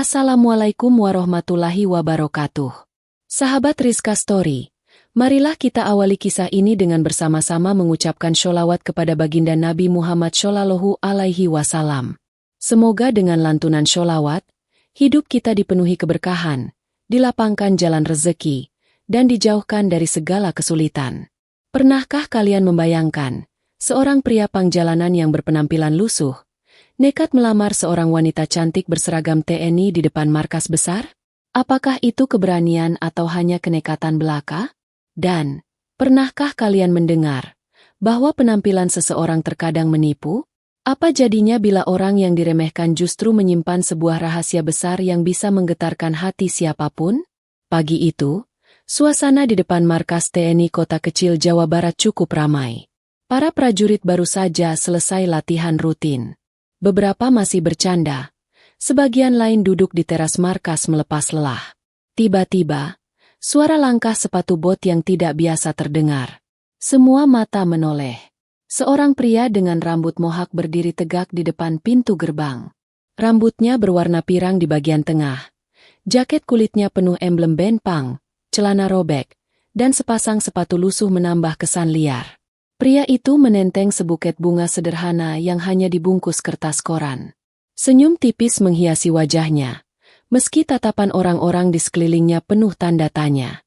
Assalamualaikum warahmatullahi wabarakatuh. Sahabat Rizka Story, marilah kita awali kisah ini dengan bersama-sama mengucapkan sholawat kepada baginda Nabi Muhammad Shallallahu Alaihi Wasallam. Semoga dengan lantunan sholawat, hidup kita dipenuhi keberkahan, dilapangkan jalan rezeki, dan dijauhkan dari segala kesulitan. Pernahkah kalian membayangkan, seorang pria pangjalanan yang berpenampilan lusuh, nekat melamar seorang wanita cantik berseragam TNI di depan markas besar? Apakah itu keberanian atau hanya kenekatan belaka? Dan, pernahkah kalian mendengar bahwa penampilan seseorang terkadang menipu? Apa jadinya bila orang yang diremehkan justru menyimpan sebuah rahasia besar yang bisa menggetarkan hati siapapun? Pagi itu, suasana di depan markas TNI kota kecil Jawa Barat cukup ramai. Para prajurit baru saja selesai latihan rutin. Beberapa masih bercanda, sebagian lain duduk di teras markas melepas lelah. Tiba-tiba, suara langkah sepatu bot yang tidak biasa terdengar. Semua mata menoleh. Seorang pria dengan rambut mohak berdiri tegak di depan pintu gerbang. Rambutnya berwarna pirang di bagian tengah. Jaket kulitnya penuh emblem band punk, celana robek, dan sepasang sepatu lusuh menambah kesan liar. Pria itu menenteng sebuket bunga sederhana yang hanya dibungkus kertas koran. Senyum tipis menghiasi wajahnya, meski tatapan orang-orang di sekelilingnya penuh tanda tanya.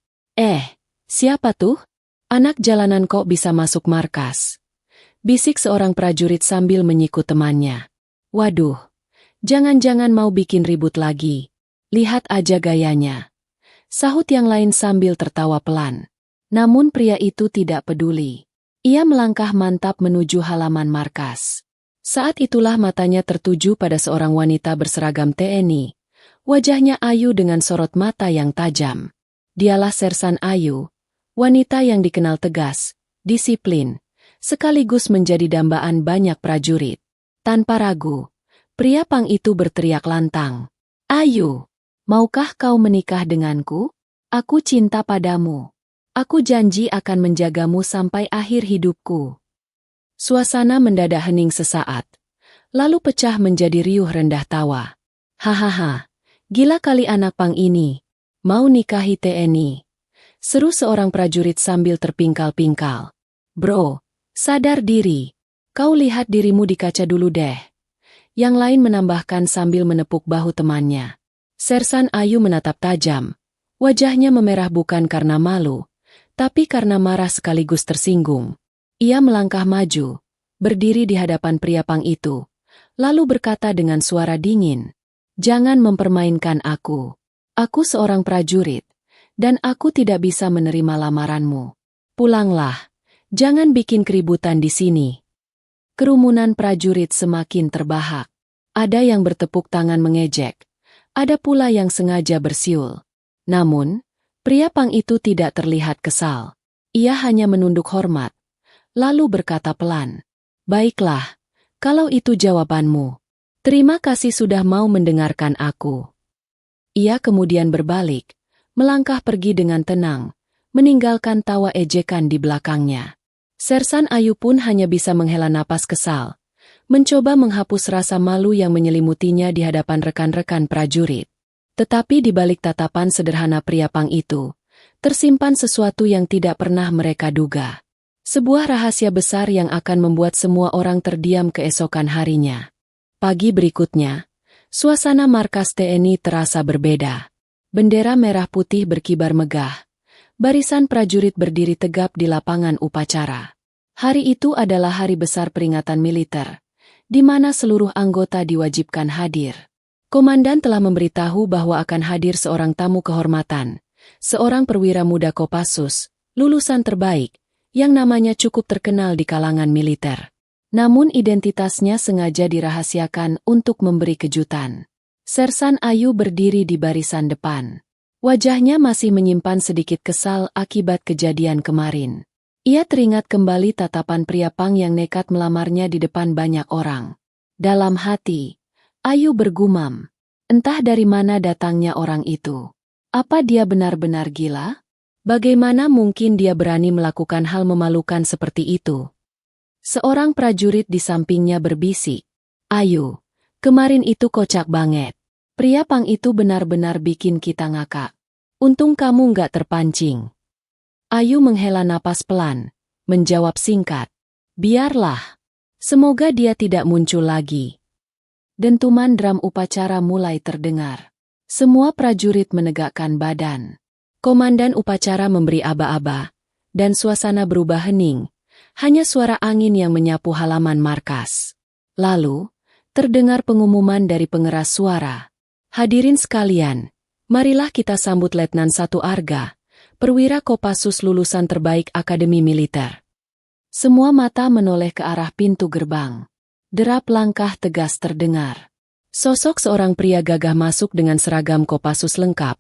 Siapa tuh? Anak jalanan kok bisa masuk markas? Bisik seorang prajurit sambil menyikut temannya. Waduh, jangan-jangan mau bikin ribut lagi. Lihat aja gayanya. Sahut yang lain sambil tertawa pelan. Namun pria itu tidak peduli. Ia melangkah mantap menuju halaman markas. Saat itulah matanya tertuju pada seorang wanita berseragam TNI. Wajahnya ayu dengan sorot mata yang tajam. Dialah Sersan Ayu, wanita yang dikenal tegas, disiplin, sekaligus menjadi dambaan banyak prajurit. Tanpa ragu, pria pang itu berteriak lantang. Ayu, maukah kau menikah denganku? Aku cinta padamu. Aku janji akan menjagamu sampai akhir hidupku. Suasana mendadak hening sesaat, lalu pecah menjadi riuh rendah tawa. Hahaha, gila kali anak pang ini, mau nikahi TNI. Seru seorang prajurit sambil terpingkal-pingkal. Bro, sadar diri, kau lihat dirimu di kaca dulu deh. Yang lain menambahkan sambil menepuk bahu temannya. Sersan Ayu menatap tajam, wajahnya memerah bukan karena malu, tapi karena marah sekaligus tersinggung. Ia melangkah maju, berdiri di hadapan pria pang itu, lalu berkata dengan suara dingin, "Jangan mempermainkan aku. Aku seorang prajurit, dan aku tidak bisa menerima lamaranmu. Pulanglah, jangan bikin keributan di sini." Kerumunan prajurit semakin terbahak. Ada yang bertepuk tangan mengejek, ada pula yang sengaja bersiul. Namun, pria pang itu tidak terlihat kesal. Ia hanya menunduk hormat, lalu berkata pelan, "Baiklah, kalau itu jawabanmu. Terima kasih sudah mau mendengarkan aku." Ia kemudian berbalik, melangkah pergi dengan tenang, meninggalkan tawa ejekan di belakangnya. Sersan Ayu pun hanya bisa menghela napas kesal, mencoba menghapus rasa malu yang menyelimutinya di hadapan rekan-rekan prajurit. Tetapi di balik tatapan sederhana pria pang itu, tersimpan sesuatu yang tidak pernah mereka duga. Sebuah rahasia besar yang akan membuat semua orang terdiam keesokan harinya. Pagi berikutnya, suasana markas TNI terasa berbeda. Bendera merah putih berkibar megah. Barisan prajurit berdiri tegap di lapangan upacara. Hari itu adalah hari besar peringatan militer, di mana seluruh anggota diwajibkan hadir. Komandan telah memberitahu bahwa akan hadir seorang tamu kehormatan, seorang perwira muda Kopassus, lulusan terbaik, yang namanya cukup terkenal di kalangan militer. Namun identitasnya sengaja dirahasiakan untuk memberi kejutan. Sersan Ayu berdiri di barisan depan. Wajahnya masih menyimpan sedikit kesal akibat kejadian kemarin. Ia teringat kembali tatapan pria pang yang nekat melamarnya di depan banyak orang. Dalam hati, Ayu bergumam, entah dari mana datangnya orang itu. Apa dia benar-benar gila? Bagaimana mungkin dia berani melakukan hal memalukan seperti itu? Seorang prajurit di sampingnya berbisik, "Ayu, kemarin itu kocak banget. Pria pang itu benar-benar bikin kita ngakak. Untung kamu nggak terpancing. Ayu menghela napas pelan, menjawab singkat. Biarlah. Semoga dia tidak muncul lagi. Dentuman drum upacara mulai terdengar. Semua prajurit menegakkan badan. Komandan upacara memberi aba-aba, dan suasana berubah hening. Hanya suara angin yang menyapu halaman markas. Lalu, terdengar pengumuman dari pengeras suara. Hadirin sekalian, marilah kita sambut Letnan 1 Arga, perwira Kopassus lulusan terbaik Akademi Militer. Semua mata menoleh ke arah pintu gerbang. Derap langkah tegas terdengar. Sosok seorang pria gagah masuk dengan seragam Kopassus lengkap.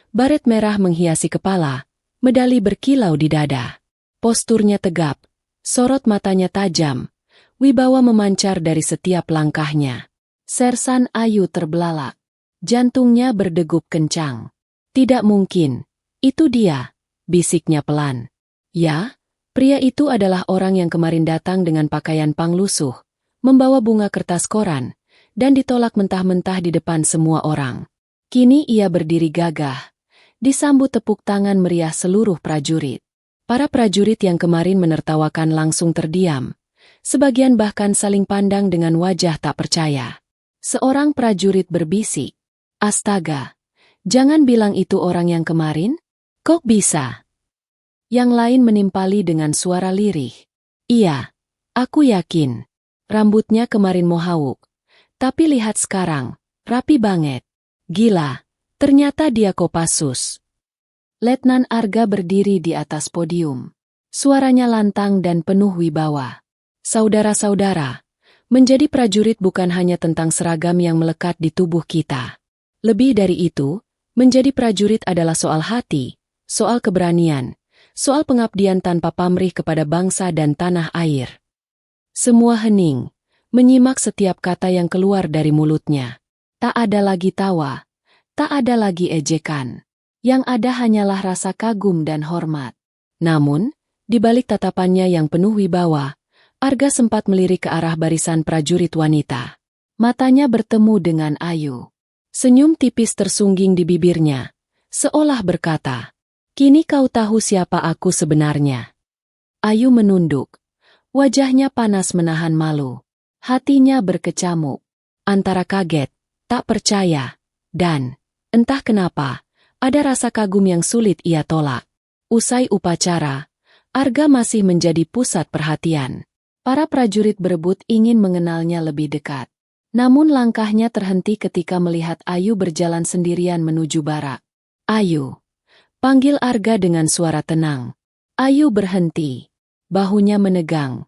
Baret merah menghiasi kepala, medali berkilau di dada. Posturnya tegap, sorot matanya tajam, wibawa memancar dari setiap langkahnya. Sersan Ayu terbelalak. Jantungnya berdegup kencang. Tidak mungkin, itu dia, bisiknya pelan. Ya, pria itu adalah orang yang kemarin datang dengan pakaian pang lusuh, membawa bunga kertas koran, dan ditolak mentah-mentah di depan semua orang. Kini ia berdiri gagah, disambut tepuk tangan meriah seluruh prajurit. Para prajurit yang kemarin menertawakan langsung terdiam, sebagian bahkan saling pandang dengan wajah tak percaya. Seorang prajurit berbisik, "Astaga, jangan bilang itu orang yang kemarin? Kok bisa?" Yang lain menimpali dengan suara lirih. "Iya, aku yakin. Rambutnya kemarin mohawk. Tapi lihat sekarang, rapi banget. Gila, ternyata dia Kopassus." Letnan Arga berdiri di atas podium. Suaranya lantang dan penuh wibawa. "Saudara-saudara, menjadi prajurit bukan hanya tentang seragam yang melekat di tubuh kita. Lebih dari itu, menjadi prajurit adalah soal hati, soal keberanian, soal pengabdian tanpa pamrih kepada bangsa dan tanah air." Semua hening, menyimak setiap kata yang keluar dari mulutnya. Tak ada lagi tawa, tak ada lagi ejekan. Yang ada hanyalah rasa kagum dan hormat. Namun, di balik tatapannya yang penuh wibawa, Arga sempat melirik ke arah barisan prajurit wanita. Matanya bertemu dengan Ayu. Senyum tipis tersungging di bibirnya, seolah berkata, "Kini kau tahu siapa aku sebenarnya." Ayu menunduk. Wajahnya panas menahan malu. Hatinya berkecamuk. Antara kaget, tak percaya, dan, entah kenapa, ada rasa kagum yang sulit ia tolak. Usai upacara, Arga masih menjadi pusat perhatian. Para prajurit berebut ingin mengenalnya lebih dekat. Namun langkahnya terhenti ketika melihat Ayu berjalan sendirian menuju barak. "Ayu," panggil Arga dengan suara tenang. Ayu berhenti. Bahunya menegang.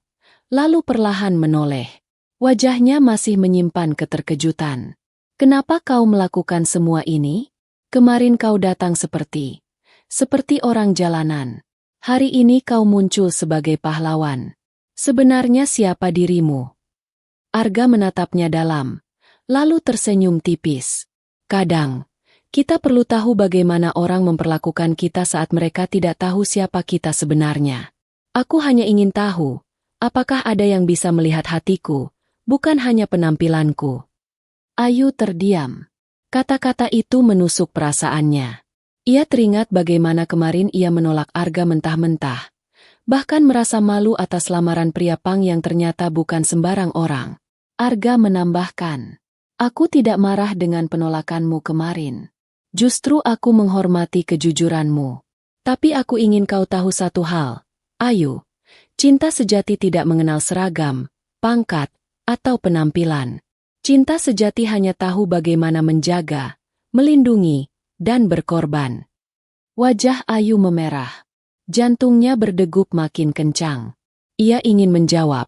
Lalu perlahan menoleh. Wajahnya masih menyimpan keterkejutan. "Kenapa kau melakukan semua ini? Kemarin kau datang seperti orang jalanan. Hari ini kau muncul sebagai pahlawan. Sebenarnya siapa dirimu?" Arga menatapnya dalam, lalu tersenyum tipis. "Kadang, kita perlu tahu bagaimana orang memperlakukan kita saat mereka tidak tahu siapa kita sebenarnya. Aku hanya ingin tahu, apakah ada yang bisa melihat hatiku, bukan hanya penampilanku." Ayu terdiam. Kata-kata itu menusuk perasaannya. Ia teringat bagaimana kemarin ia menolak Arga mentah-mentah, bahkan merasa malu atas lamaran pria pang yang ternyata bukan sembarang orang. Arga menambahkan, "Aku tidak marah dengan penolakanmu kemarin. Justru aku menghormati kejujuranmu. Tapi aku ingin kau tahu satu hal, Ayu. Cinta sejati tidak mengenal seragam, pangkat, atau penampilan. Cinta sejati hanya tahu bagaimana menjaga, melindungi, dan berkorban." Wajah Ayu memerah. Jantungnya berdegup makin kencang. Ia ingin menjawab,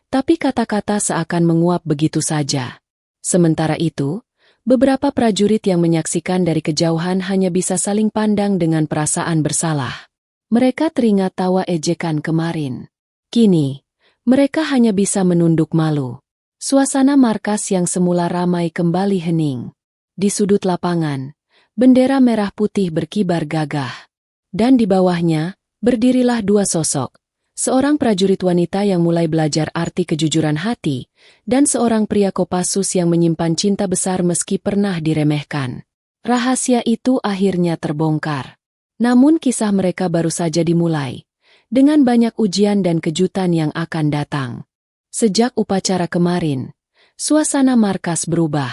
tapi kata-kata seakan menguap begitu saja. Sementara itu, beberapa prajurit yang menyaksikan dari kejauhan hanya bisa saling pandang dengan perasaan bersalah. Mereka teringat tawa ejekan kemarin. Kini, mereka hanya bisa menunduk malu. Suasana markas yang semula ramai kembali hening. Di sudut lapangan, bendera merah putih berkibar gagah. Dan di bawahnya, berdirilah dua sosok. Seorang prajurit wanita yang mulai belajar arti kejujuran hati, dan seorang pria Kopassus yang menyimpan cinta besar meski pernah diremehkan. Rahasia itu akhirnya terbongkar. Namun kisah mereka baru saja dimulai, dengan banyak ujian dan kejutan yang akan datang. Sejak upacara kemarin, suasana markas berubah.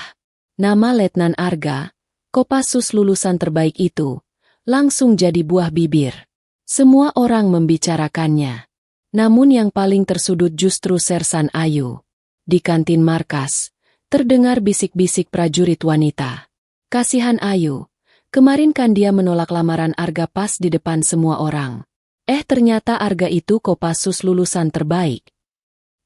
Nama Letnan Arga, Kopassus lulusan terbaik itu, langsung jadi buah bibir. Semua orang membicarakannya. Namun yang paling tersudut justru Sersan Ayu. Di kantin markas, terdengar bisik-bisik prajurit wanita. Kasihan Ayu, kemarin kan dia menolak lamaran Arga pas di depan semua orang. Ternyata Arga itu Kopassus lulusan terbaik.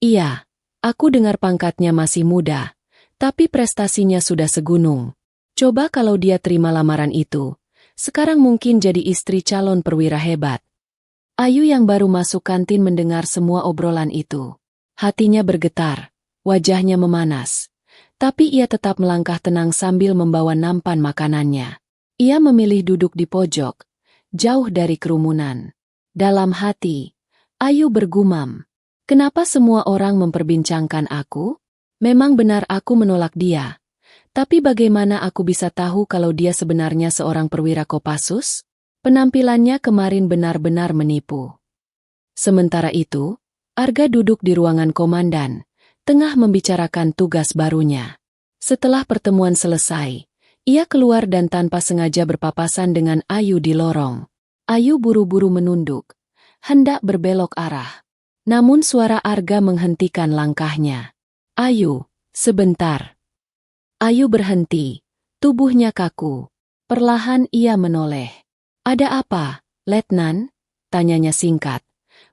Iya, aku dengar pangkatnya masih muda, tapi prestasinya sudah segunung. Coba kalau dia terima lamaran itu, sekarang mungkin jadi istri calon perwira hebat. Ayu yang baru masuk kantin mendengar semua obrolan itu. Hatinya bergetar, wajahnya memanas. Tapi ia tetap melangkah tenang sambil membawa nampan makanannya. Ia memilih duduk di pojok, jauh dari kerumunan. Dalam hati, Ayu bergumam, kenapa semua orang memperbincangkan aku? Memang benar aku menolak dia. Tapi bagaimana aku bisa tahu kalau dia sebenarnya seorang perwira Kopassus? Penampilannya kemarin benar-benar menipu. Sementara itu, Arga duduk di ruangan komandan, tengah membicarakan tugas barunya. Setelah pertemuan selesai, ia keluar dan tanpa sengaja berpapasan dengan Ayu di lorong. Ayu buru-buru menunduk, hendak berbelok arah. Namun suara Arga menghentikan langkahnya. Ayu, sebentar. Ayu berhenti, tubuhnya kaku. Perlahan ia menoleh. Ada apa, Letnan? Tanyanya singkat,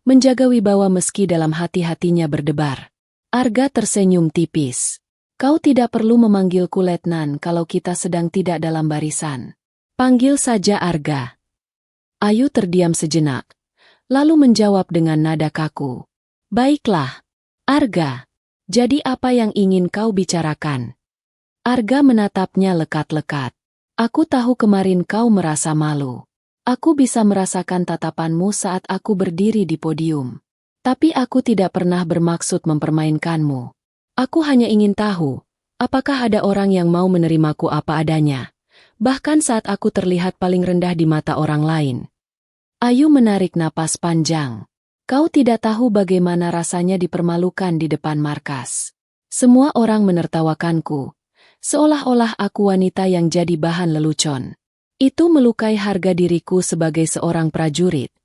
menjaga wibawa meski dalam hati-hatinya berdebar. Arga tersenyum tipis. Kau tidak perlu memanggilku Letnan kalau kita sedang tidak dalam barisan. Panggil saja Arga. Ayu terdiam sejenak, lalu menjawab dengan nada kaku. Baiklah, Arga. Jadi apa yang ingin kau bicarakan? Arga menatapnya lekat-lekat. Aku tahu kemarin kau merasa malu. Aku bisa merasakan tatapanmu saat aku berdiri di podium. Tapi aku tidak pernah bermaksud mempermainkanmu. Aku hanya ingin tahu, apakah ada orang yang mau menerimaku apa adanya, bahkan saat aku terlihat paling rendah di mata orang lain. Ayu menarik napas panjang. Kau tidak tahu bagaimana rasanya dipermalukan di depan markas. Semua orang menertawakanku, seolah-olah aku wanita yang jadi bahan lelucon. Itu melukai harga diriku sebagai seorang prajurit.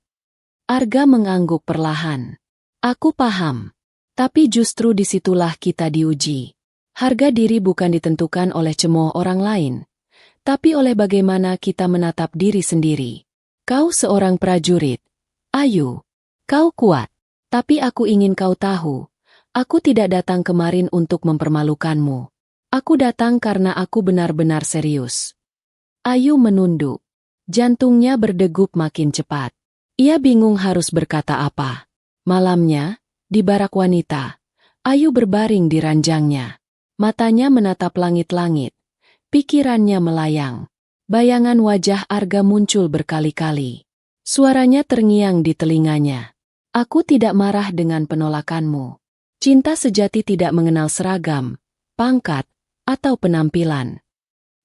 Arga mengangguk perlahan. Aku paham. Tapi justru disitulah kita diuji. Harga diri bukan ditentukan oleh cemooh orang lain, tapi oleh bagaimana kita menatap diri sendiri. Kau seorang prajurit. Ayu, kau kuat. Tapi aku ingin kau tahu, aku tidak datang kemarin untuk mempermalukanmu. Aku datang karena aku benar-benar serius. Ayu menunduk. Jantungnya berdegup makin cepat. Ia bingung harus berkata apa. Malamnya, di barak wanita, Ayu berbaring di ranjangnya. Matanya menatap langit-langit. Pikirannya melayang. Bayangan wajah Arga muncul berkali-kali. Suaranya terngiang di telinganya. Aku tidak marah dengan penolakanmu. Cinta sejati tidak mengenal seragam, pangkat, atau penampilan.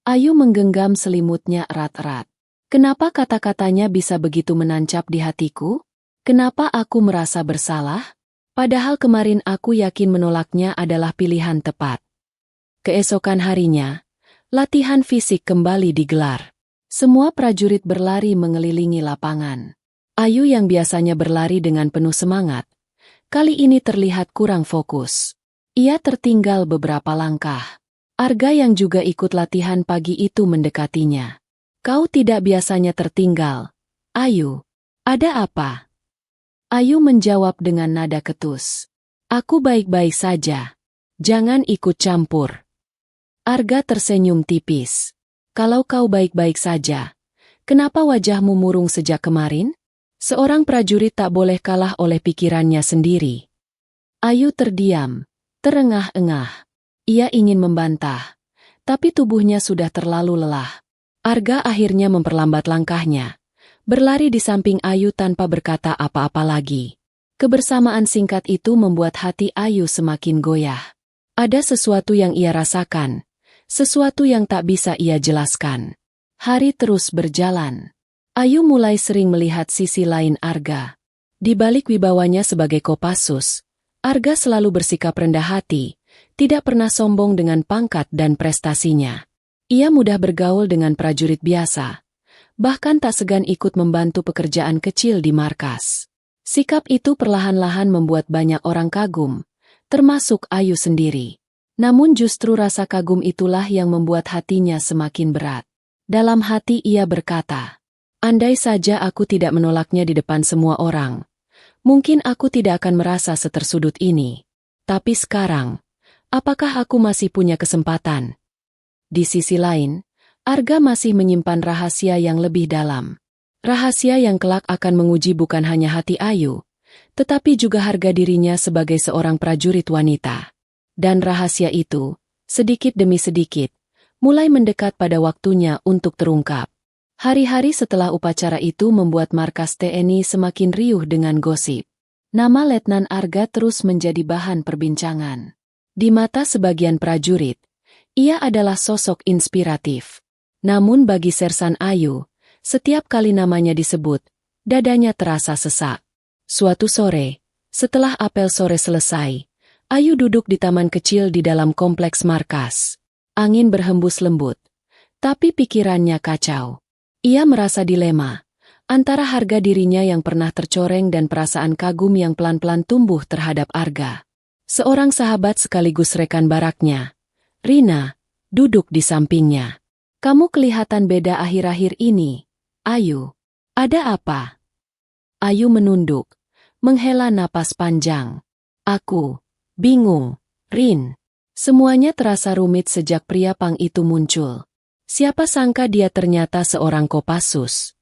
Ayu menggenggam selimutnya erat-erat. Kenapa kata-katanya bisa begitu menancap di hatiku? Kenapa aku merasa bersalah? Padahal kemarin aku yakin menolaknya adalah pilihan tepat. Keesokan harinya, latihan fisik kembali digelar. Semua prajurit berlari mengelilingi lapangan. Ayu yang biasanya berlari dengan penuh semangat, kali ini terlihat kurang fokus. Ia tertinggal beberapa langkah. Arga yang juga ikut latihan pagi itu mendekatinya. Kau tidak biasanya tertinggal. Ayu, ada apa? Ayu menjawab dengan nada ketus. Aku baik-baik saja. Jangan ikut campur. Arga tersenyum tipis. Kalau kau baik-baik saja, kenapa wajahmu murung sejak kemarin? Seorang prajurit tak boleh kalah oleh pikirannya sendiri. Ayu terdiam, terengah-engah. Ia ingin membantah, tapi tubuhnya sudah terlalu lelah. Arga akhirnya memperlambat langkahnya, berlari di samping Ayu tanpa berkata apa-apa lagi. Kebersamaan singkat itu membuat hati Ayu semakin goyah. Ada sesuatu yang ia rasakan, sesuatu yang tak bisa ia jelaskan. Hari terus berjalan. Ayu mulai sering melihat sisi lain Arga. Di balik wibawanya sebagai Kopassus, Arga selalu bersikap rendah hati, tidak pernah sombong dengan pangkat dan prestasinya. Ia mudah bergaul dengan prajurit biasa, bahkan tak segan ikut membantu pekerjaan kecil di markas. Sikap itu perlahan-lahan membuat banyak orang kagum, termasuk Ayu sendiri. Namun justru rasa kagum itulah yang membuat hatinya semakin berat. Dalam hati ia berkata, andai saja aku tidak menolaknya di depan semua orang, mungkin aku tidak akan merasa setersudut ini. Tapi sekarang, apakah aku masih punya kesempatan? Di sisi lain, Arga masih menyimpan rahasia yang lebih dalam. Rahasia yang kelak akan menguji bukan hanya hati Ayu, tetapi juga harga dirinya sebagai seorang prajurit wanita. Dan rahasia itu, sedikit demi sedikit, mulai mendekat pada waktunya untuk terungkap. Hari-hari setelah upacara itu membuat markas TNI semakin riuh dengan gosip. Nama Letnan Arga terus menjadi bahan perbincangan. Di mata sebagian prajurit, ia adalah sosok inspiratif. Namun bagi Sersan Ayu, setiap kali namanya disebut, dadanya terasa sesak. Suatu sore, setelah apel sore selesai, Ayu duduk di taman kecil di dalam kompleks markas. Angin berhembus lembut, tapi pikirannya kacau. Ia merasa dilema, antara harga dirinya yang pernah tercoreng dan perasaan kagum yang pelan-pelan tumbuh terhadap Arga. Seorang sahabat sekaligus rekan baraknya, Rina, duduk di sampingnya. Kamu kelihatan beda akhir-akhir ini, Ayu. Ada apa? Ayu menunduk, menghela napas panjang. Aku bingung, Rin. Semuanya terasa rumit sejak pria pang itu muncul. Siapa sangka dia ternyata seorang Kopassus.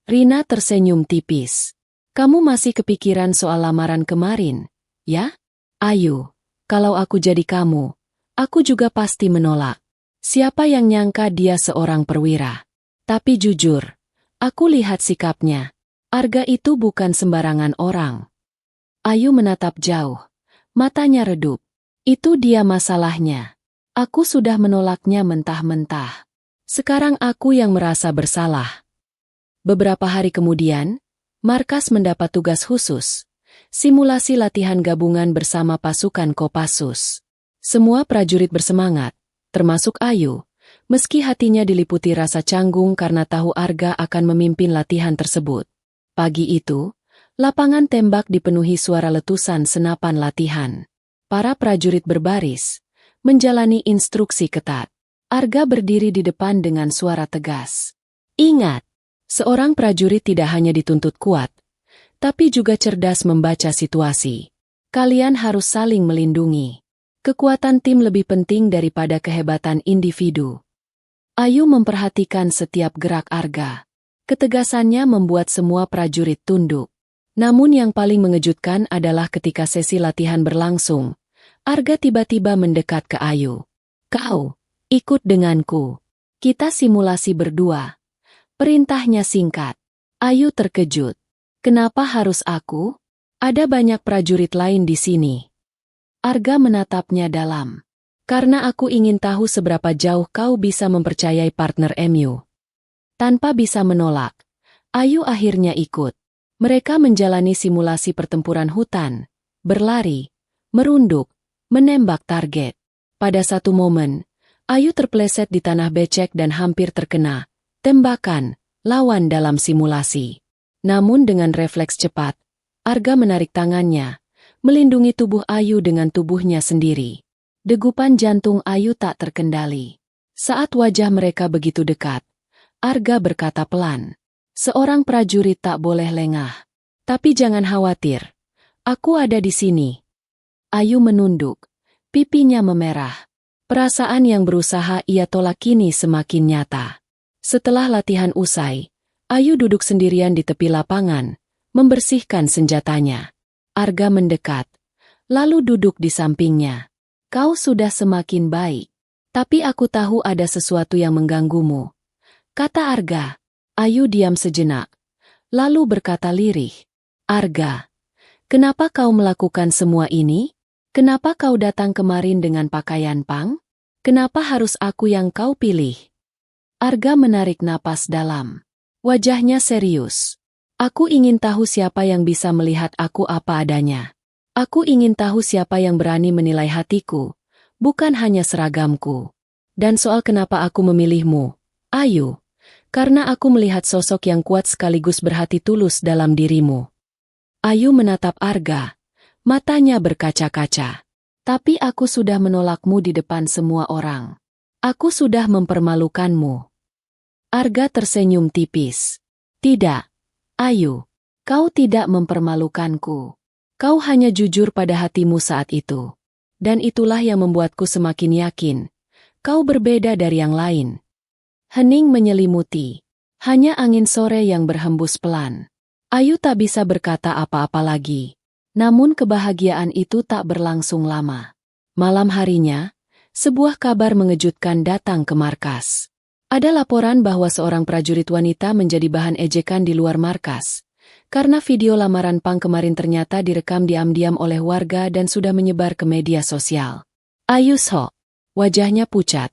Rina tersenyum tipis. Kamu masih kepikiran soal lamaran kemarin, ya? Ayu, kalau aku jadi kamu, aku juga pasti menolak. Siapa yang nyangka dia seorang perwira? Tapi jujur, aku lihat sikapnya. Arga itu bukan sembarangan orang. Ayu menatap jauh. Matanya redup. Itu dia masalahnya. Aku sudah menolaknya mentah-mentah. Sekarang aku yang merasa bersalah. Beberapa hari kemudian, markas mendapat tugas khusus. Simulasi latihan gabungan bersama pasukan Kopassus. Semua prajurit bersemangat, termasuk Ayu. Meski hatinya diliputi rasa canggung karena tahu Arga akan memimpin latihan tersebut. Pagi itu, lapangan tembak dipenuhi suara letusan senapan latihan. Para prajurit berbaris, menjalani instruksi ketat. Arga berdiri di depan dengan suara tegas. Ingat, seorang prajurit tidak hanya dituntut kuat, tapi juga cerdas membaca situasi. Kalian harus saling melindungi. Kekuatan tim lebih penting daripada kehebatan individu. Ayu memperhatikan setiap gerak Arga. Ketegasannya membuat semua prajurit tunduk. Namun yang paling mengejutkan adalah ketika sesi latihan berlangsung, Arga tiba-tiba mendekat ke Ayu. Kau, ikut denganku. Kita simulasi berdua. Perintahnya singkat. Ayu terkejut. Kenapa harus aku? Ada banyak prajurit lain di sini. Arga menatapnya dalam. Karena aku ingin tahu seberapa jauh kau bisa mempercayai partner MU. Tanpa bisa menolak, Ayu akhirnya ikut. Mereka menjalani simulasi pertempuran hutan, berlari, merunduk, menembak target. Pada satu momen, Ayu terpeleset di tanah becek dan hampir terkena tembakan lawan dalam simulasi. Namun dengan refleks cepat, Arga menarik tangannya, melindungi tubuh Ayu dengan tubuhnya sendiri. Degupan jantung Ayu tak terkendali. Saat wajah mereka begitu dekat, Arga berkata pelan, seorang prajurit tak boleh lengah. Tapi jangan khawatir, aku ada di sini. Ayu menunduk, pipinya memerah. Perasaan yang berusaha ia tolak kini semakin nyata. Setelah latihan usai, Ayu duduk sendirian di tepi lapangan, membersihkan senjatanya. Arga mendekat, lalu duduk di sampingnya. Kau sudah semakin baik, tapi aku tahu ada sesuatu yang mengganggumu, kata Arga. Ayu diam sejenak, lalu berkata lirih, Arga, Kenapa kau melakukan semua ini? Kenapa kau datang kemarin dengan pakaian pang? Kenapa harus aku yang kau pilih? Arga menarik napas dalam. Wajahnya serius. Aku ingin tahu siapa yang bisa melihat aku apa adanya. Aku ingin tahu siapa yang berani menilai hatiku, bukan hanya seragamku. Dan soal kenapa aku memilihmu, Ayu, karena aku melihat sosok yang kuat sekaligus berhati tulus dalam dirimu. Ayu menatap Arga, matanya berkaca-kaca. Tapi aku sudah menolakmu di depan semua orang. Aku sudah mempermalukanmu. Arga tersenyum tipis. Tidak, Ayu, kau tidak mempermalukanku. Kau hanya jujur pada hatimu saat itu. Dan itulah yang membuatku semakin yakin. Kau berbeda dari yang lain. Hening menyelimuti. Hanya angin sore yang berhembus pelan. Ayu tak bisa berkata apa-apa lagi. Namun kebahagiaan itu tak berlangsung lama. Malam harinya, sebuah kabar mengejutkan datang ke markas. Ada laporan bahwa seorang prajurit wanita menjadi bahan ejekan di luar markas. Karena video lamaran Pang kemarin ternyata direkam diam-diam oleh warga dan sudah menyebar ke media sosial. Ayu Sho, wajahnya pucat.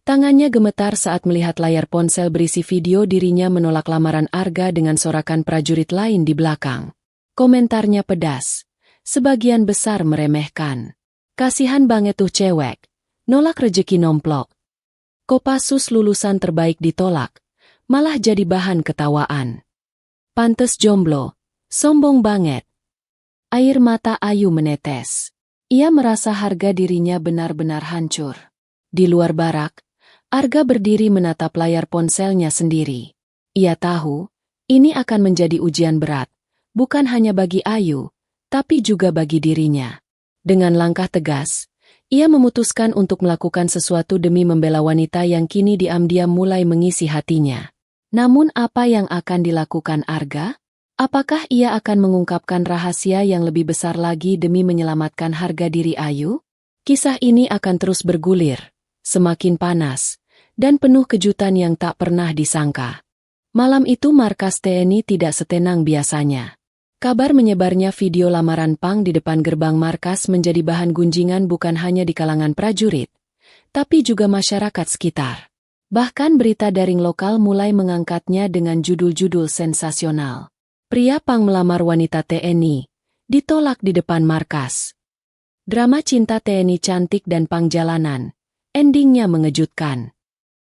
Tangannya gemetar saat melihat layar ponsel berisi video dirinya menolak lamaran Arga dengan sorakan prajurit lain di belakang. Komentarnya pedas. Sebagian besar meremehkan. Kasihan banget tuh cewek. Nolak rejeki nomplok. Kopassus lulusan terbaik ditolak. Malah jadi bahan ketawaan. Pantes jomblo. Sombong banget. Air mata Ayu menetes. Ia merasa harga dirinya benar-benar hancur. Di luar barak, Arga berdiri menatap layar ponselnya sendiri. Ia tahu, ini akan menjadi ujian berat. Bukan hanya bagi Ayu, tapi juga bagi dirinya. Dengan langkah tegas, ia memutuskan untuk melakukan sesuatu demi membela wanita yang kini diam-diam mulai mengisi hatinya. Namun apa yang akan dilakukan Arga? Apakah ia akan mengungkapkan rahasia yang lebih besar lagi demi menyelamatkan harga diri Ayu? Kisah ini akan terus bergulir, semakin panas, dan penuh kejutan yang tak pernah disangka. Malam itu markas TNI tidak setenang biasanya. Kabar menyebarnya video lamaran Pang di depan gerbang markas menjadi bahan gunjingan bukan hanya di kalangan prajurit, tapi juga masyarakat sekitar. Bahkan berita daring lokal mulai mengangkatnya dengan judul-judul sensasional. Pria Pang melamar wanita TNI, ditolak di depan markas. Drama cinta TNI cantik dan Pang jalanan, endingnya mengejutkan.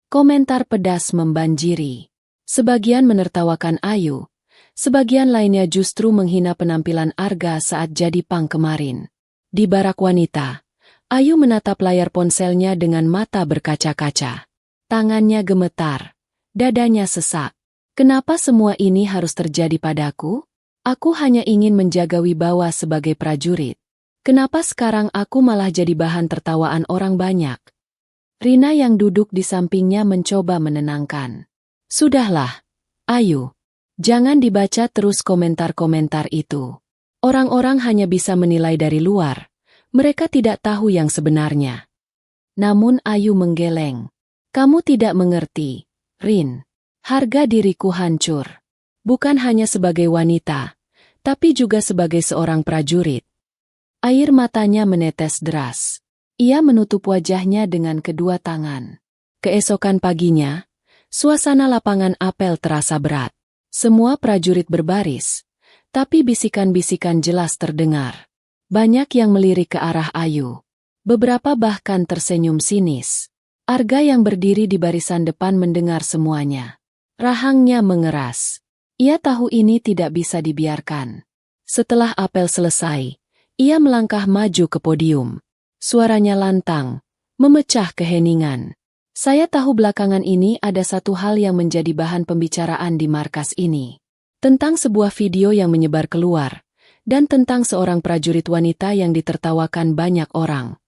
Komentar pedas membanjiri. Sebagian menertawakan Ayu. Sebagian lainnya justru menghina penampilan Arga saat jadi Pang kemarin. Di barak wanita, Ayu menatap layar ponselnya dengan mata berkaca-kaca. Tangannya gemetar, dadanya sesak. Kenapa semua ini harus terjadi padaku? Aku hanya ingin menjaga wibawa sebagai prajurit. Kenapa sekarang aku malah jadi bahan tertawaan orang banyak? Rina yang duduk di sampingnya mencoba menenangkan. Sudahlah, Ayu. Jangan dibaca terus komentar-komentar itu. Orang-orang hanya bisa menilai dari luar. Mereka tidak tahu yang sebenarnya. Namun Ayu menggeleng. Kamu tidak mengerti, Rin. Harga diriku hancur. Bukan hanya sebagai wanita, tapi juga sebagai seorang prajurit. Air matanya menetes deras. Ia menutup wajahnya dengan kedua tangan. Keesokan paginya, suasana lapangan apel terasa berat. Semua prajurit berbaris, tapi bisikan-bisikan jelas terdengar. Banyak yang melirik ke arah Ayu. Beberapa bahkan tersenyum sinis. Arga yang berdiri di barisan depan mendengar semuanya. Rahangnya mengeras. Ia tahu ini tidak bisa dibiarkan. Setelah apel selesai, ia melangkah maju ke podium. Suaranya lantang, memecah keheningan. Saya tahu belakangan ini ada satu hal yang menjadi bahan pembicaraan di markas ini. Tentang sebuah video yang menyebar keluar, dan tentang seorang prajurit wanita yang ditertawakan banyak orang.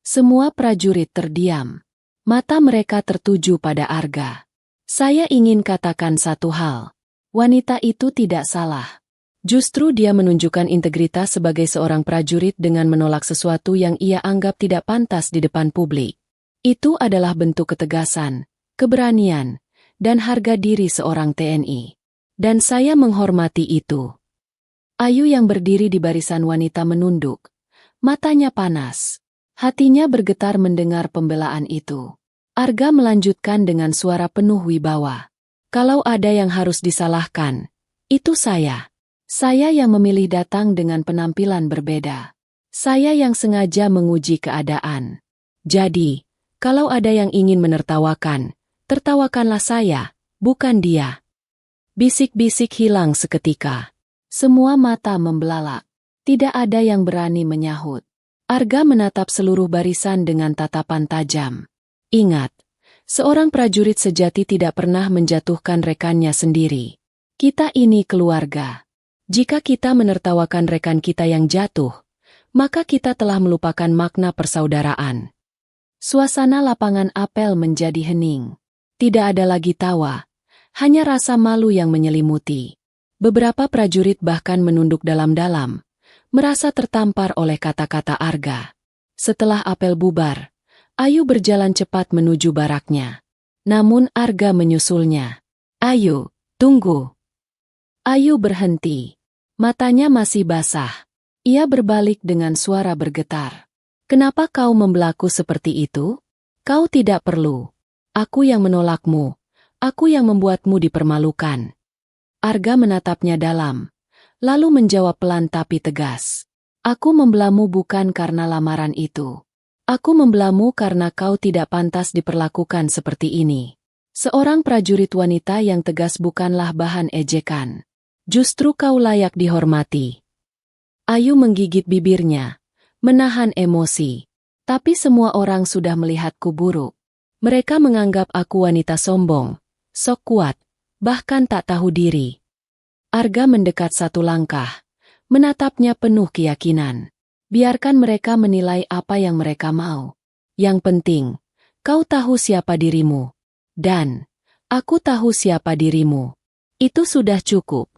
Semua prajurit terdiam. Mata mereka tertuju pada Arga. Saya ingin katakan satu hal. Wanita itu tidak salah. Justru dia menunjukkan integritas sebagai seorang prajurit dengan menolak sesuatu yang ia anggap tidak pantas di depan publik. Itu adalah bentuk ketegasan, keberanian, dan harga diri seorang TNI. Dan saya menghormati itu. Ayu yang berdiri di barisan wanita menunduk. Matanya panas. Hatinya bergetar mendengar pembelaan itu. Arga melanjutkan dengan suara penuh wibawa. Kalau ada yang harus disalahkan, itu saya. Saya yang memilih datang dengan penampilan berbeda. Saya yang sengaja menguji keadaan. Jadi, kalau ada yang ingin menertawakan, tertawakanlah saya, bukan dia. Bisik-bisik hilang seketika. Semua mata membelalak. Tidak ada yang berani menyahut. Arga menatap seluruh barisan dengan tatapan tajam. Ingat, seorang prajurit sejati tidak pernah menjatuhkan rekannya sendiri. Kita ini keluarga. Jika kita menertawakan rekan kita yang jatuh, maka kita telah melupakan makna persaudaraan. Suasana lapangan apel menjadi hening. Tidak ada lagi tawa, hanya rasa malu yang menyelimuti. Beberapa prajurit bahkan menunduk dalam-dalam, merasa tertampar oleh kata-kata Arga. Setelah apel bubar, Ayu berjalan cepat menuju baraknya. Namun Arga menyusulnya. Ayu, tunggu. Ayu berhenti. Matanya masih basah. Ia berbalik dengan suara bergetar. Kenapa kau membelaku seperti itu? Kau tidak perlu. Aku yang menolakmu. Aku yang membuatmu dipermalukan. Arga menatapnya dalam, lalu menjawab pelan tapi tegas. Aku membelamu bukan karena lamaran itu. Aku membelamu karena kau tidak pantas diperlakukan seperti ini. Seorang prajurit wanita yang tegas bukanlah bahan ejekan. Justru kau layak dihormati. Ayu menggigit bibirnya, menahan emosi. Tapi semua orang sudah melihatku buruk. Mereka menganggap aku wanita sombong, sok kuat, bahkan tak tahu diri. Arga mendekat satu langkah, menatapnya penuh keyakinan. Biarkan mereka menilai apa yang mereka mau. Yang penting, kau tahu siapa dirimu. Dan, aku tahu siapa dirimu. Itu sudah cukup.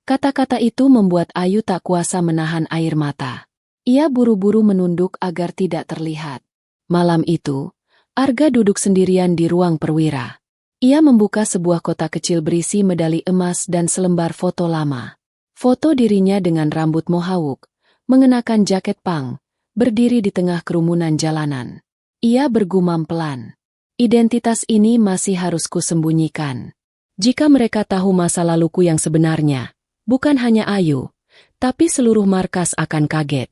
Kata-kata itu membuat Ayu tak kuasa menahan air mata. Ia buru-buru menunduk agar tidak terlihat. Malam itu, Arga duduk sendirian di ruang perwira. Ia membuka sebuah kotak kecil berisi medali emas dan selembar foto lama. Foto dirinya dengan rambut mohawk, mengenakan jaket pang, berdiri di tengah kerumunan jalanan. Ia bergumam pelan. Identitas ini masih harus kusembunyikan. Jika mereka tahu masa laluku yang sebenarnya, bukan hanya Ayu, tapi seluruh markas akan kaget.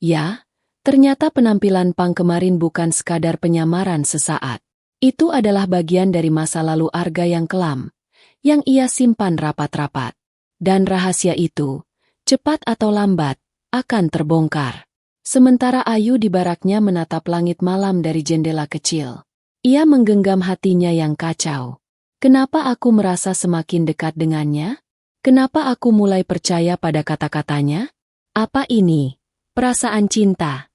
Ya, ternyata penampilan Pang kemarin bukan sekadar penyamaran sesaat. Itu adalah bagian dari masa lalu Arga yang kelam, yang ia simpan rapat-rapat. Dan rahasia itu, cepat atau lambat, akan terbongkar. Sementara Ayu di baraknya menatap langit malam dari jendela kecil. Ia menggenggam hatinya yang kacau. Kenapa aku merasa semakin dekat dengannya? Kenapa aku mulai percaya pada kata-katanya? Apa ini perasaan cinta?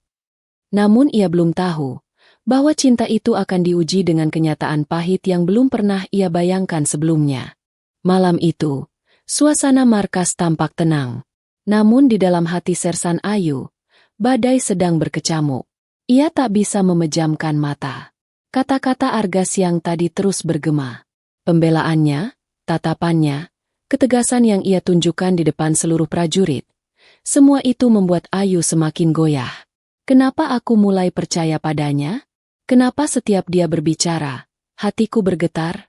Namun ia belum tahu bahwa cinta itu akan diuji dengan kenyataan pahit yang belum pernah ia bayangkan sebelumnya. Malam itu, suasana markas tampak tenang. Namun di dalam hati Sersan Ayu, badai sedang berkecamuk. Ia tak bisa memejamkan mata. Kata-kata Arga siang tadi terus bergema. Pembelaannya, tatapannya, ketegasan yang ia tunjukkan di depan seluruh prajurit. Semua itu membuat Ayu semakin goyah. Kenapa aku mulai percaya padanya? Kenapa setiap dia berbicara, hatiku bergetar?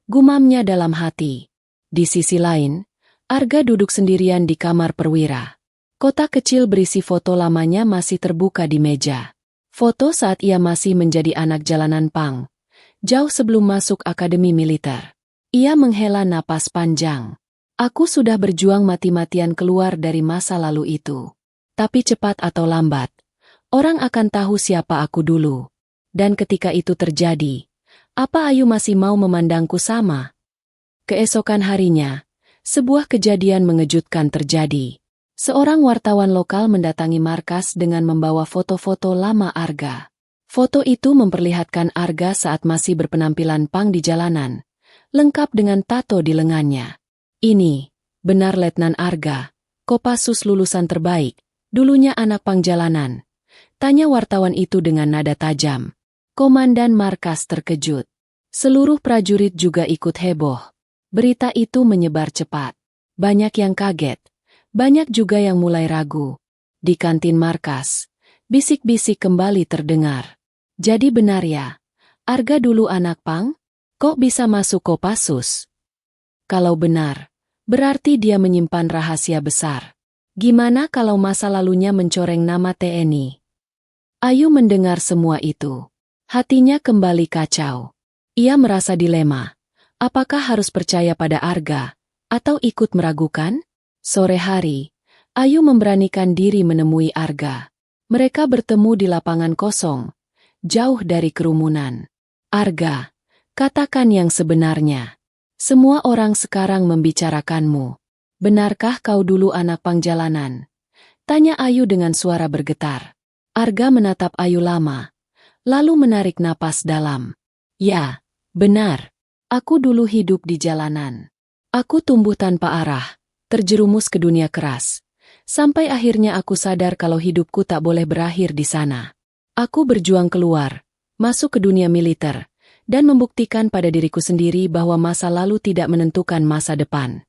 Gumamnya dalam hati. Di sisi lain, Arga duduk sendirian di kamar perwira. Kotak kecil berisi foto lamanya masih terbuka di meja. Foto saat ia masih menjadi anak jalanan Pang, jauh sebelum masuk akademi militer. Ia menghela napas panjang. Aku sudah berjuang mati-matian keluar dari masa lalu itu. Tapi cepat atau lambat, orang akan tahu siapa aku dulu. Dan ketika itu terjadi, apa Ayu masih mau memandangku sama? Keesokan harinya, sebuah kejadian mengejutkan terjadi. Seorang wartawan lokal mendatangi markas dengan membawa foto-foto lama Arga. Foto itu memperlihatkan Arga saat masih berpenampilan Pang di jalanan, lengkap dengan tato di lengannya. Ini, benar Letnan Arga, Kopassus lulusan terbaik, dulunya anak Pang jalanan. Tanya wartawan itu dengan nada tajam. Komandan markas terkejut. Seluruh prajurit juga ikut heboh. Berita itu menyebar cepat. Banyak yang kaget. Banyak juga yang mulai ragu. Di kantin markas, bisik-bisik kembali terdengar. Jadi benar ya, Arga dulu anak pang? Kok bisa masuk Kopassus? Kalau benar, berarti dia menyimpan rahasia besar. Gimana kalau masa lalunya mencoreng nama TNI? Ayu mendengar semua itu. Hatinya kembali kacau. Ia merasa dilema. Apakah harus percaya pada Arga, atau ikut meragukan? Sore hari, Ayu memberanikan diri menemui Arga. Mereka bertemu di lapangan kosong, jauh dari kerumunan. Arga, katakan yang sebenarnya. Semua orang sekarang membicarakanmu. Benarkah kau dulu anak pang jalanan? Tanya Ayu dengan suara bergetar. Arga menatap Ayu lama, lalu menarik napas dalam. Ya, benar. Aku dulu hidup di jalanan. Aku tumbuh tanpa arah, terjerumus ke dunia keras. Sampai akhirnya aku sadar kalau hidupku tak boleh berakhir di sana. Aku berjuang keluar, masuk ke dunia militer, dan membuktikan pada diriku sendiri bahwa masa lalu tidak menentukan masa depan.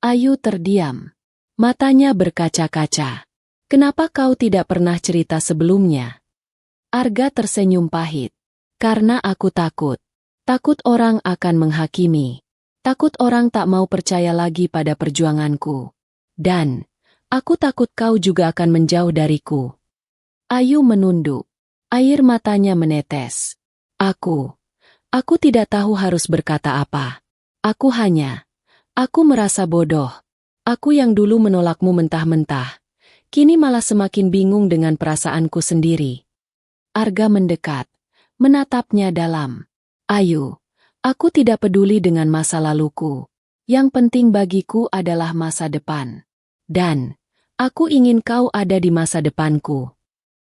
Ayu terdiam. Matanya berkaca-kaca. Kenapa kau tidak pernah cerita sebelumnya? Arga tersenyum pahit. Karena aku takut. Takut orang akan menghakimi. Takut orang tak mau percaya lagi pada perjuanganku. Dan, aku takut kau juga akan menjauh dariku. Ayu menunduk. Air matanya menetes. Aku tidak tahu harus berkata apa. Aku merasa bodoh. Aku yang dulu menolakmu mentah-mentah. Kini malah semakin bingung dengan perasaanku sendiri. Arga mendekat, menatapnya dalam. Ayu, aku tidak peduli dengan masa laluku. Yang penting bagiku adalah masa depan. Dan, aku ingin kau ada di masa depanku.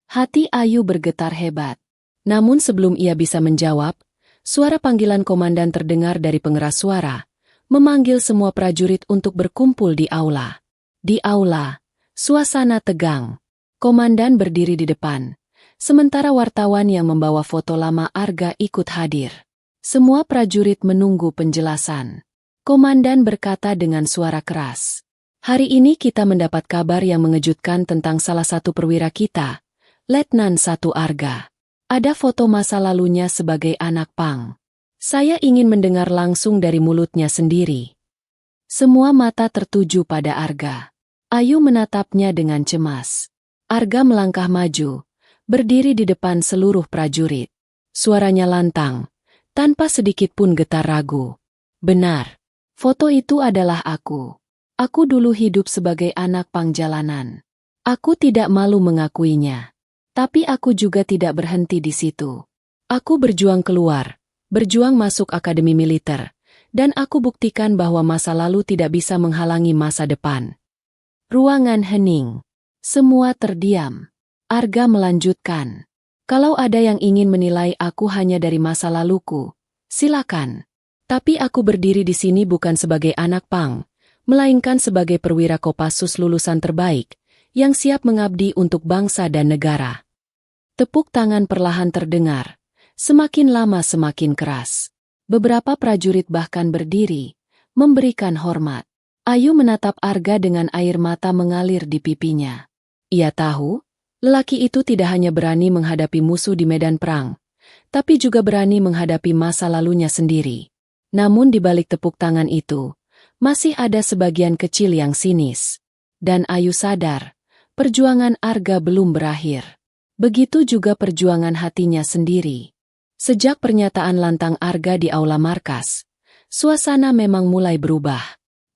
Hati Ayu bergetar hebat. Namun sebelum ia bisa menjawab, suara panggilan komandan terdengar dari pengeras suara, memanggil semua prajurit untuk berkumpul di aula. Di aula, suasana tegang. Komandan berdiri di depan, sementara wartawan yang membawa foto lama Arga ikut hadir. Semua prajurit menunggu penjelasan. Komandan berkata dengan suara keras, "Hari ini kita mendapat kabar yang mengejutkan tentang salah satu perwira kita, Letnan 1 Arga. Ada foto masa lalunya sebagai anak pang. Saya ingin mendengar langsung dari mulutnya sendiri." Semua mata tertuju pada Arga. Ayu menatapnya dengan cemas. Arga melangkah maju, berdiri di depan seluruh prajurit. Suaranya lantang, tanpa sedikit pun getar ragu. "Benar, foto itu adalah aku. Aku dulu hidup sebagai anak pang jalanan. Aku tidak malu mengakuinya. Tapi aku juga tidak berhenti di situ. Aku berjuang keluar, berjuang masuk akademi militer, dan aku buktikan bahwa masa lalu tidak bisa menghalangi masa depan." Ruangan hening. Semua terdiam. Arga melanjutkan. "Kalau ada yang ingin menilai aku hanya dari masa laluku, silakan. Tapi aku berdiri di sini bukan sebagai anak pang, melainkan sebagai perwira Kopassus lulusan terbaik, yang siap mengabdi untuk bangsa dan negara." Tepuk tangan perlahan terdengar, semakin lama semakin keras. Beberapa prajurit bahkan berdiri, memberikan hormat. Ayu menatap Arga dengan air mata mengalir di pipinya. Ia tahu, lelaki itu tidak hanya berani menghadapi musuh di medan perang, tapi juga berani menghadapi masa lalunya sendiri. Namun di balik tepuk tangan itu, masih ada sebagian kecil yang sinis. Dan Ayu sadar, perjuangan Arga belum berakhir. Begitu juga perjuangan hatinya sendiri. Sejak pernyataan lantang Arga di aula markas, suasana memang mulai berubah.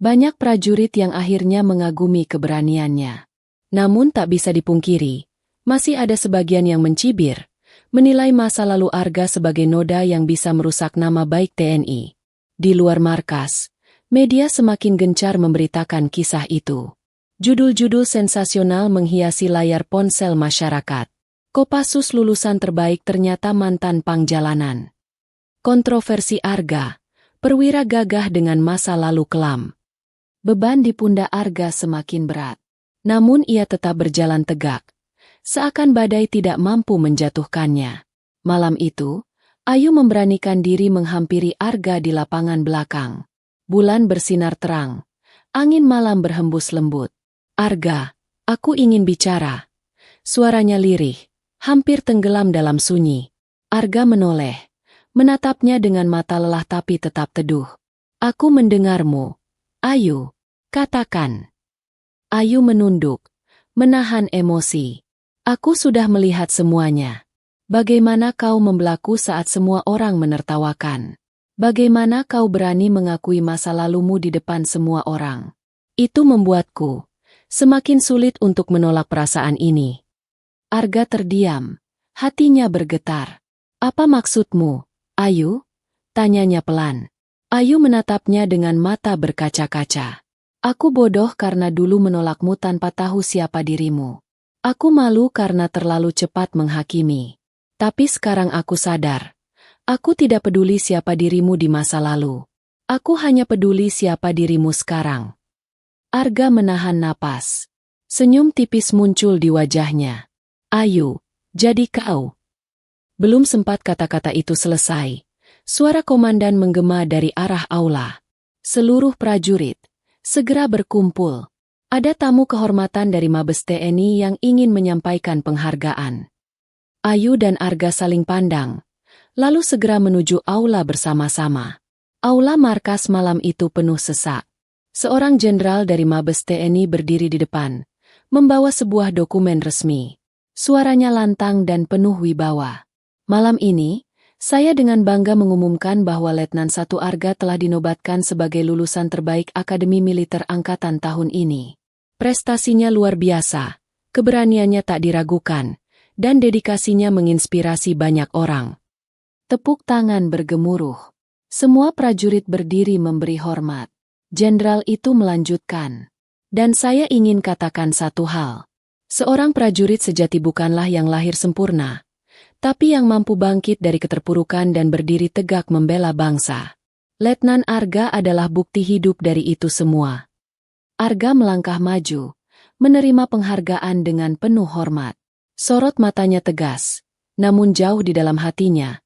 Banyak prajurit yang akhirnya mengagumi keberaniannya. Namun tak bisa dipungkiri, masih ada sebagian yang mencibir, menilai masa lalu Arga sebagai noda yang bisa merusak nama baik TNI. Di luar markas, media semakin gencar memberitakan kisah itu. Judul-judul sensasional menghiasi layar ponsel masyarakat. Kopassus lulusan terbaik ternyata mantan pang jalanan. Kontroversi Arga, perwira gagah dengan masa lalu kelam. Beban di pundak Arga semakin berat. Namun ia tetap berjalan tegak, seakan badai tidak mampu menjatuhkannya. Malam itu, Ayu memberanikan diri menghampiri Arga di lapangan belakang. Bulan bersinar terang, angin malam berhembus lembut. Arga, aku ingin bicara. Suaranya lirih, hampir tenggelam dalam sunyi. Arga menoleh, menatapnya dengan mata lelah tapi tetap teduh. Aku mendengarmu. Ayu, katakan. Ayu menunduk, menahan emosi. Aku sudah melihat semuanya. Bagaimana kau membelaku saat semua orang menertawakan? Bagaimana kau berani mengakui masa lalumu di depan semua orang? Itu membuatku semakin sulit untuk menolak perasaan ini. Arga terdiam, hatinya bergetar. Apa maksudmu, Ayu? Tanyanya pelan. Ayu menatapnya dengan mata berkaca-kaca. Aku bodoh karena dulu menolakmu tanpa tahu siapa dirimu. Aku malu karena terlalu cepat menghakimi. Tapi sekarang aku sadar. Aku tidak peduli siapa dirimu di masa lalu. Aku hanya peduli siapa dirimu sekarang. Arga menahan napas. Senyum tipis muncul di wajahnya. Ayu, jadi kau. Belum sempat kata-kata itu selesai. Suara komandan menggema dari arah aula. Seluruh prajurit segera berkumpul. Ada tamu kehormatan dari Mabes TNI yang ingin menyampaikan penghargaan. Ayu dan Arga saling pandang, lalu segera menuju aula bersama-sama. Aula markas malam itu penuh sesak. Seorang jenderal dari Mabes TNI berdiri di depan, membawa sebuah dokumen resmi. Suaranya lantang dan penuh wibawa. Malam ini, saya dengan bangga mengumumkan bahwa Letnan 1 Arga telah dinobatkan sebagai lulusan terbaik Akademi Militer Angkatan tahun ini. Prestasinya luar biasa, keberaniannya tak diragukan, dan dedikasinya menginspirasi banyak orang. Tepuk tangan bergemuruh. Semua prajurit berdiri memberi hormat. Jenderal itu melanjutkan. Dan saya ingin katakan satu hal. Seorang prajurit sejati bukanlah yang lahir sempurna, tapi yang mampu bangkit dari keterpurukan dan berdiri tegak membela bangsa. Letnan Arga adalah bukti hidup dari itu semua. Arga melangkah maju, menerima penghargaan dengan penuh hormat. Sorot matanya tegas, namun jauh di dalam hatinya.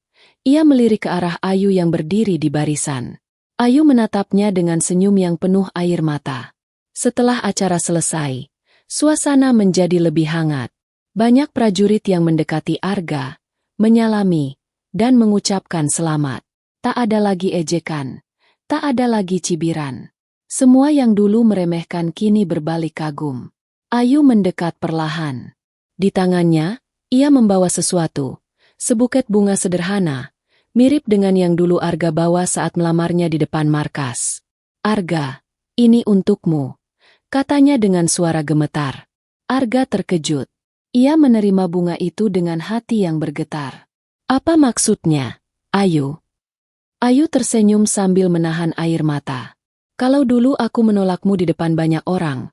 Ia melirik ke arah Ayu yang berdiri di barisan. Ayu menatapnya dengan senyum yang penuh air mata. Setelah acara selesai, suasana menjadi lebih hangat. Banyak prajurit yang mendekati Arga, menyalami, dan mengucapkan selamat. Tak ada lagi ejekan, tak ada lagi cibiran. Semua yang dulu meremehkan kini berbalik kagum. Ayu mendekat perlahan. Di tangannya, ia membawa sesuatu, sebuket bunga sederhana, mirip dengan yang dulu Arga bawa saat melamarnya di depan markas. Arga, ini untukmu, katanya dengan suara gemetar. Arga terkejut. Ia menerima bunga itu dengan hati yang bergetar. Apa maksudnya, Ayu? Ayu tersenyum sambil menahan air mata. Kalau dulu aku menolakmu di depan banyak orang,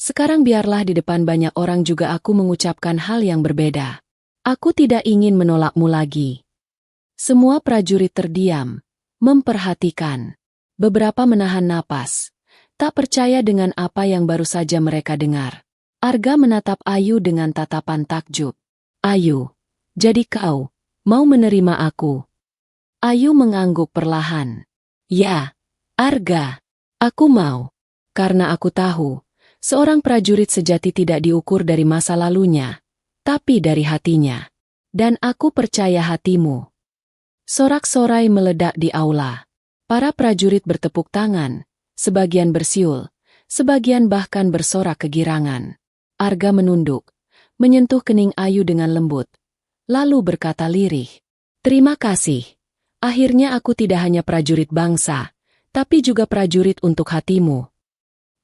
sekarang biarlah di depan banyak orang juga aku mengucapkan hal yang berbeda. Aku tidak ingin menolakmu lagi. Semua prajurit terdiam, memperhatikan. Beberapa menahan napas, tak percaya dengan apa yang baru saja mereka dengar. Arga menatap Ayu dengan tatapan takjub. Ayu, jadi kau mau menerima aku? Ayu mengangguk perlahan. Ya, Arga. Aku mau, karena aku tahu, seorang prajurit sejati tidak diukur dari masa lalunya, tapi dari hatinya. Dan aku percaya hatimu. Sorak-sorai meledak di aula. Para prajurit bertepuk tangan, sebagian bersiul, sebagian bahkan bersorak kegirangan. Arga menunduk, menyentuh kening Ayu dengan lembut, lalu berkata lirih, "Terima kasih. Akhirnya aku tidak hanya prajurit bangsa, tapi juga prajurit untuk hatimu."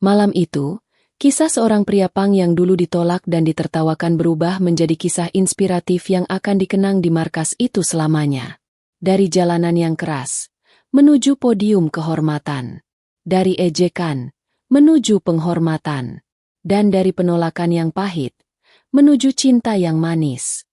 Malam itu, kisah seorang pria Pang yang dulu ditolak dan ditertawakan berubah menjadi kisah inspiratif yang akan dikenang di markas itu selamanya. Dari jalanan yang keras, menuju podium kehormatan. Dari ejekan, menuju penghormatan. Dan dari penolakan yang pahit, menuju cinta yang manis.